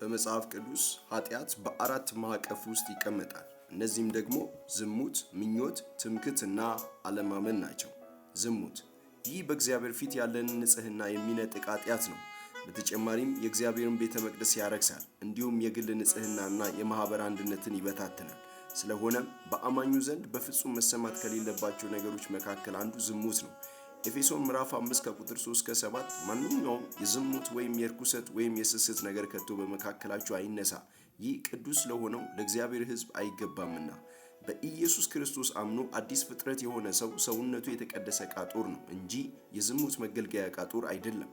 በመጽሐፍ ቅዱስ ኃጢአት በአራት ማዕቀፍ ውስጥ ይቀመጣል። እነዚህም ደግሞ ዝሙት፣ ምኞት፣ ትምክህትና አለማመን ናቸው። ዝሙት ይህ በእግዚአብሔር ፊት ያለንን ንጽህና የሚነጥቅ ኃጢአት ነው። በተጨማሪም የእግዚአብሔርን ቤተ መቅደስ ያረክሳል፣ እንዲሁም የግል ንጽህናና የማህበር አንድነትን ይበታትናል። ስለሆነም በአማኙ ዘንድ በፍጹም መሰማት ከሌለባቸው ነገሮች መካከል አንዱ ዝሙት ነው። ኤፌሶን ምዕራፍ 5 ከቁጥር 3 እስከ 7 ማንኛውም የዝሙት ወይም የርኩሰት ወይም የስስት ነገር ከቶ በመካከላችሁ አይነሳ፣ ይህ ቅዱስ ለሆነው ለእግዚአብሔር ሕዝብ አይገባምና። በኢየሱስ ክርስቶስ አምኖ አዲስ ፍጥረት የሆነ ሰው ሰውነቱ የተቀደሰ ዕቃ ጦር ነው እንጂ የዝሙት መገልገያ ዕቃ ጦር አይደለም።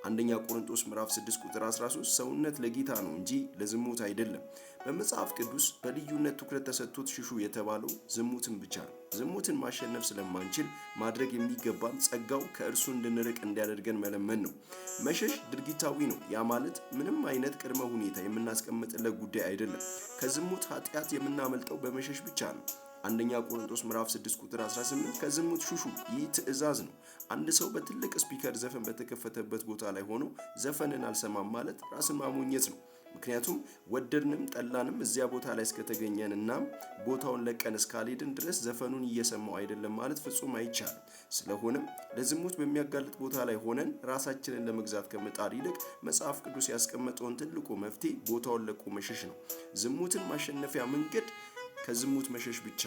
አንደኛ ቆሮንቶስ ምዕራፍ 6 ቁጥር 13 ሰውነት ለጌታ ነው እንጂ ለዝሙት አይደለም። በመጽሐፍ ቅዱስ በልዩነት ትኩረት ተሰጥቶት ሽሹ የተባለው ዝሙትን ብቻ ነው። ዝሙትን ማሸነፍ ስለማንችል ማድረግ የሚገባን ጸጋው ከእርሱ እንድንርቅ እንዲያደርገን መለመን ነው። መሸሽ ድርጊታዊ ነው። ያ ማለት ምንም አይነት ቅድመ ሁኔታ የምናስቀምጥለት ጉዳይ አይደለም። ከዝሙት ኃጢአት የምናመልጠው በመሸሽ ብቻ ነው። አንደኛ ቆሮንቶስ ምዕራፍ 6 ቁጥር 18 ከዝሙት ሹሹ፣ ይህ ትእዛዝ ነው። አንድ ሰው በትልቅ ስፒከር ዘፈን በተከፈተበት ቦታ ላይ ሆኖ ዘፈንን አልሰማም ማለት ራስን ማሞኘት ነው። ምክንያቱም ወደድንም ጠላንም እዚያ ቦታ ላይ እስከተገኘን እናም ቦታውን ለቀን እስካልሄድን ድረስ ዘፈኑን እየሰማው አይደለም ማለት ፍጹም አይቻልም። ስለሆነም ለዝሙት በሚያጋልጥ ቦታ ላይ ሆነን ራሳችንን ለመግዛት ከመጣር ይልቅ መጽሐፍ ቅዱስ ያስቀመጠውን ትልቁ መፍትሄ ቦታውን ለቆ መሸሽ ነው። ዝሙትን ማሸነፊያ መንገድ ከዝሙት መሸሽ ብቻ።